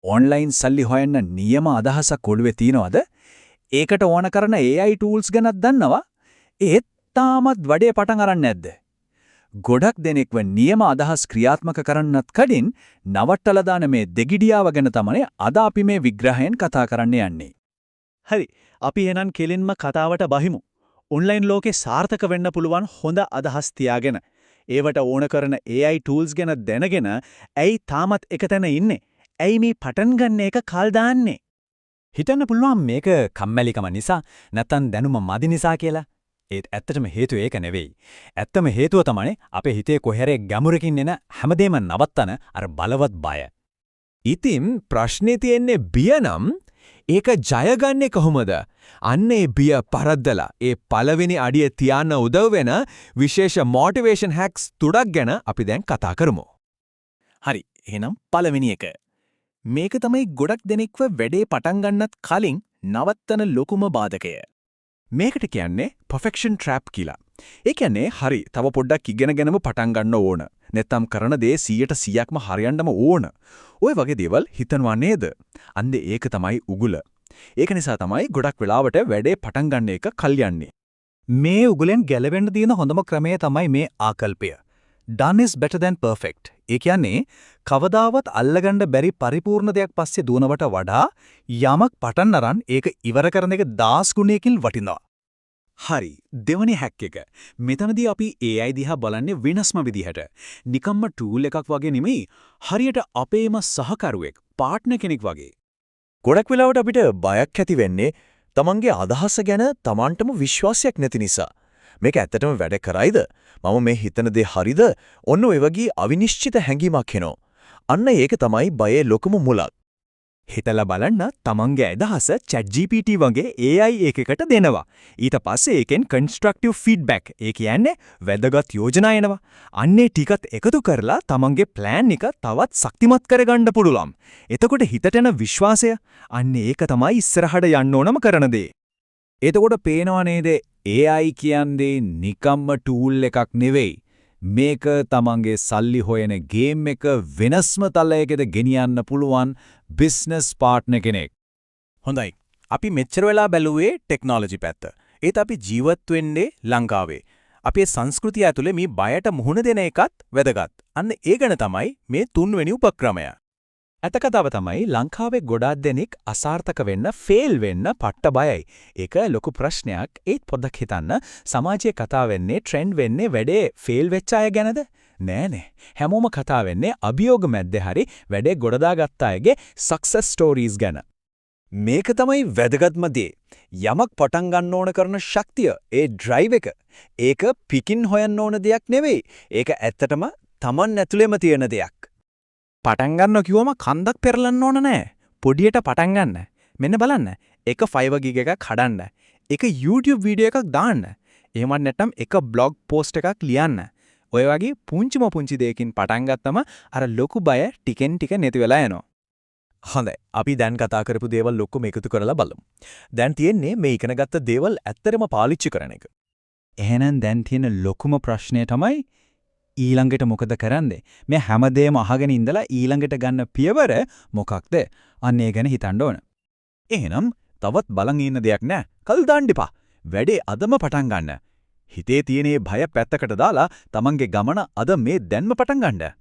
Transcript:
Online සල්ලි හොයන්න නියම අදහසක් ඔළුවේ තියනවද? ඒකට ඕන කරන AI tools ගැනත් දන්නවා. ඒත් තාමත් වැඩේ පටන් අරන් නැද්ද? ගොඩක් දෙනෙක්ව නියම අදහස් ක්‍රියාත්මක කරන්නත් කලින් නවට්ටලා දාන මේ දෙගිඩියාව ගැන තමයි අද අපි මේ විග්‍රහයෙන් කතා කරන්න යන්නේ. හරි. අපි එහෙනම් කෙලින්ම කතාවට බහිමු. ඔන්ලයින් ලෝකේ සාර්ථක වෙන්න පුළුවන් හොඳ අදහස් තියාගෙන ඒවට ඕන කරන AI tools ගැන දැනගෙන ඇයි තාමත් එකතැන ඉන්නේ? ඇයි මේ පටන් ගන්න එක කල් දාන්නේ? හිතන්න පුළුවන් මේක කම්මැලිකම නිසා නැත්නම් දැනුම මදි නිසා කියලා. ඒත් ඇත්තටම හේතුව ඒක නෙවෙයි. ඇත්තම හේතුව තමයි අපේ හිතේ කොහේරේ ගැඹුරකින් එන හැමදේම නවත්තන අර බලවත් බය. ඉතින් ප්‍රශ්නේ තියෙන්නේ බිය නම් ඒක ජයගන්නේ කොහොමද? අන්න ඒ බිය පරද්දලා ඒ පළවෙනි අඩිය තියන්න උදව් වෙන විශේෂ මොටිවේෂන් හැක්ස් තුඩක් ගැන අපි දැන් කතා කරමු. හරි. එහෙනම් පළවෙනි එක. මේක තමයි ගොඩක් දෙනෙක්ව වැඩේ පටන් ගන්නත් කලින් නවත්තන ලොකුම බාධකය. මේකට කියන්නේ perfection trap කියලා. ඒ කියන්නේ හරි තව පොඩ්ඩක් ඉගෙනගෙනම පටන් ගන්න ඕන. නැත්තම් කරන දේ 100%ක්ම හරියන්නම ඕන. ඔය වගේ දේවල් හිතනවා නේද? අන්න ඒක තමයි උගුල. ඒක නිසා තමයි ගොඩක් වෙලාවට වැඩේ පටන් ගන්න එක කල් යන්නේ. මේ උගලෙන් ගැලවෙන්න තියෙන හොඳම ක්‍රමය තමයි මේ ආකල්පය. Done is better than perfect. ඒ කියන්නේ කවදාවත් අල්ලගන්න බැරි පරිපූර්ණ දෙයක් පස්සේ දුවනවට වඩා යමක් පටන් අරන් ඒක ඉවර කරන එක 10 ගුණයකින් වටිනවා. හරි. දෙවනි හැක් එක. මෙතනදී අපි AI දිහා බලන්නේ වෙනස්ම විදිහට. නිකම්ම ටූල් එකක් වගේ නෙමෙයි. හරියට අපේම සහකරුවෙක්, පාර්ට්නර් කෙනෙක් වගේ. ගොඩක් වෙලාවට අපිට බයක් ඇති වෙන්නේ තමන්ගේ අදහස ගැන තමන්ටම විශ්වාසයක් නැති නිසා. මේක ඇත්තටම වැඩ කරයිද? මම මේ හිතන දේ හරිද? ඔන්න ඔය වගේ අවිනිශ්චිත හැඟීමක් එනවා. අන්න ඒක තමයි බයේ ලොකුම මුලක්. හිතලා බලන්න තමන්ගේ අදහස ChatGPT වගේ AI එකකට දෙනවා. ඊට පස්සේ ඒකෙන් constructive feedback ඒ කියන්නේ වැදගත් යෝජනා එනවා. අන්නේ ටිකත් එකතු කරලා තමන්ගේ plan එක තවත් ශක්තිමත් කරගන්න පුළුවන්. එතකොට හිතට එන විශ්වාසය අන්නේ ඒක තමයි ඉස්සරහට යන්න ඕනම කරන දේ. එතකොට පේනවා නේද AI කියන්නේ නිකම්ම tool එකක් නෙවෙයි. මේක තමන්ගේ සල්ලි හොයන ගේම් එක වෙනස්ම තලයකට ගෙනියන්න පුළුවන් බිස්නස් පාර්ට්නර් කෙනෙක්. හොඳයි. අපි මෙච්චර වෙලා බැලුවේ ටෙක්නොලොජි පැත්ත. ඒත් අපි ජීවත් වෙන්නේ ලංකාවේ. අපේ සංස්කෘතිය ඇතුලේ මේ බයට මුහුණ දෙන එකත් වැදගත්. අන්න ඒ ගැන තමයි මේ තුන්වෙනි උපක්‍රමය. ඇත්ත කතාව තමයි ලංකාවේ ගොඩාක් දෙනෙක් අසාර්ථක වෙන්න, ෆේල් වෙන්න පට්ට බයයි. ඒක ලොකු ප්‍රශ්නයක්. ඒත් පොඩ්ඩක් හිතන්න සමාජයේ කතා වෙන්නේ ට්‍රෙන්ඩ් වෙන්නේ වැඩේ ෆේල් වෙච්ච අය ගැනද? නෑනේ. හැමෝම කතා වෙන්නේ අභියෝග මැද්දේ හරි වැඩේ ගොඩදාගත්ත අයගේ සක්සස් ස්ටෝරීස් ගැන. මේක තමයි වැදගත්ම දේ. යමක් පටන් ගන්න ඕන කරන ශක්තිය, ඒ ඩ්‍රයිව් එක. ඒක පිකින් හොයන්න ඕන දෙයක් නෙවෙයි. ඒක ඇත්තටම Taman ඇතුළේම තියෙන දෙයක්. පටන් ගන්න කිව්වම කන්දක් පෙරලන්න ඕන නෑ. පොඩියට පටන් ගන්න. මෙන්න බලන්න. එක 5 ගිග එකක් හදන්න. එක YouTube වීඩියෝ එකක් දාන්න. එහෙමත් නැත්නම් එක බ්ලොග් පෝස්ට් එකක් ලියන්න. ඔය වගේ පුංචි දෙයකින් පටන් ගත්තම අර ලොකු බය ටිකෙන් ටික නැති වෙලා යනවා. හොඳයි. අපි දැන් කතා කරපු දේවල් ඔක්කොම එකතු කරලා බලමු. දැන් තියෙන්නේ මේ ඉගෙනගත්ත දේවල් ඇත්තරම පාවිච්චි කරන එක. එහෙනම් දැන් තියෙන ලොකුම ප්‍රශ්නය තමයි ඊළඟට මොකද කරන්නේ? මේ හැමදේම අහගෙන ඉඳලා ඊළඟට ගන්න පියවර මොකක්ද? අන්න ඒ ගැන හිතන්න ඕන. එහෙනම් තවත් බලන් ඉන්න දෙයක් නෑ. කල් දාන්න එපා. වැඩේ අදම පටන් ගන්න. හිතේ තියෙන බය පැත්තකට දාලා තමන්ගේ ගමන අද මේ දැන්ම පටන් ගන්න.